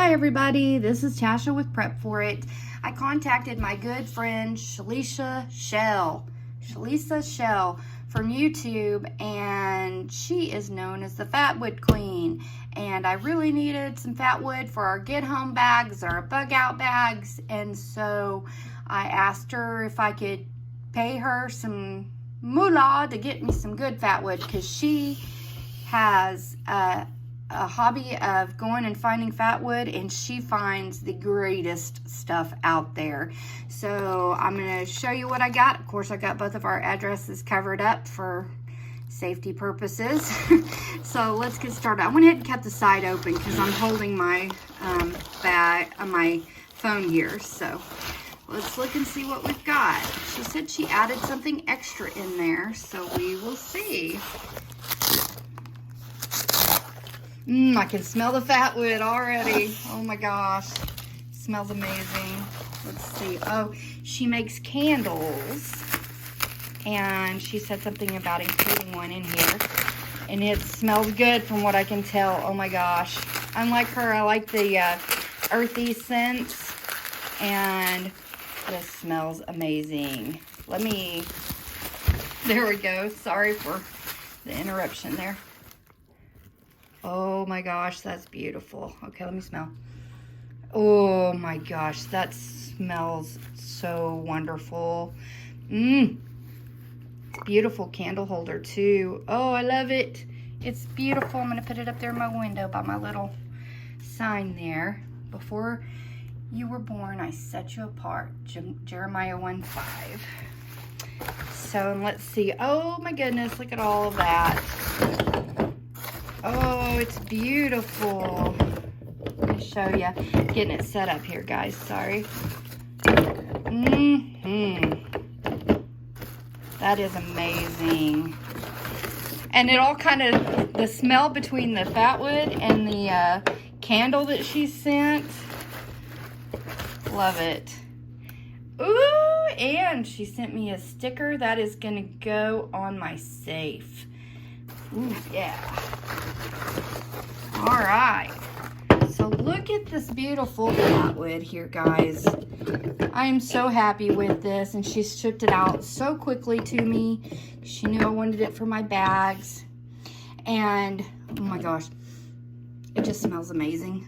Hi everybody, this is Tasha with Prep For It. I contacted my good friend Shlisa from YouTube, and she is known as the Fatwood Queen. And I really needed some Fatwood for our get home bags, our bug out bags, and so I asked her if I could pay her some moolah to get me some good Fatwood, because she has a hobby of going and finding Fatwood, and she finds the greatest stuff out there. So I'm going to show you what I got. Of course, I got both of our addresses covered up for safety purposes. So let's get started. I went ahead and kept the side open because I'm holding my bag on my phone here. So let's look and see what we've got. She said she added something extra in there, so we will see. I can smell the Fatwood already. Oh my gosh. It smells amazing. Let's see. Oh, she makes candles. And she said something about including one in here. And it smells good from what I can tell. Oh my gosh. Unlike her, I like the earthy scents. And this smells amazing. There we go. Sorry for the interruption there. Oh my gosh, that's beautiful. Okay, let me smell. Oh my gosh, that smells so wonderful. Beautiful candle holder too. Oh, I love it. It's beautiful. I'm gonna put it up there in my window by my little sign there. Before you were born, I set you apart. Jeremiah 1:5. So let's see. Oh my goodness, look at all of that. Oh, it's beautiful. Let me show you. Getting it set up here, guys. Sorry. That is amazing. And it all kind of, the smell between the Fatwood and the candle that she sent. Love it. Ooh, and she sent me a sticker that is going to go on my safe. Ooh, yeah. All right. So look at this beautiful Fatwood here, guys. I am so happy with this, and she shipped it out so quickly to me. She knew I wanted it for my bags. And, oh my gosh, it just smells amazing.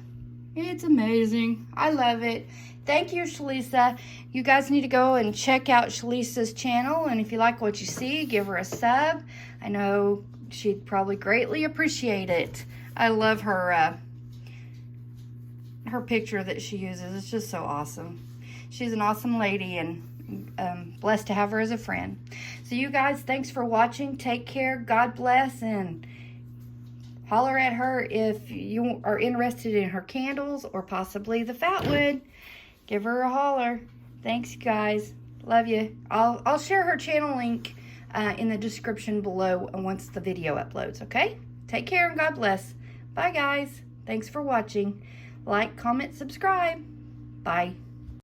It's amazing. I love it. Thank you, Shlisa. You guys need to go and check out Shlisa's channel, and if you like what you see, give her a sub. I know she'd probably greatly appreciate it. I love her her picture that she uses. It's just so awesome. She's an awesome lady, and blessed to have her as a friend. So you guys, thanks for watching. Take care. God bless, and holler at her if you are interested in her candles or possibly the Fatwood. Give her a holler. Thanks, guys. Love you. I'll share her channel link in the description below once the video uploads, okay? Take care and God bless. Bye, guys. Thanks for watching. Like, comment, subscribe. Bye.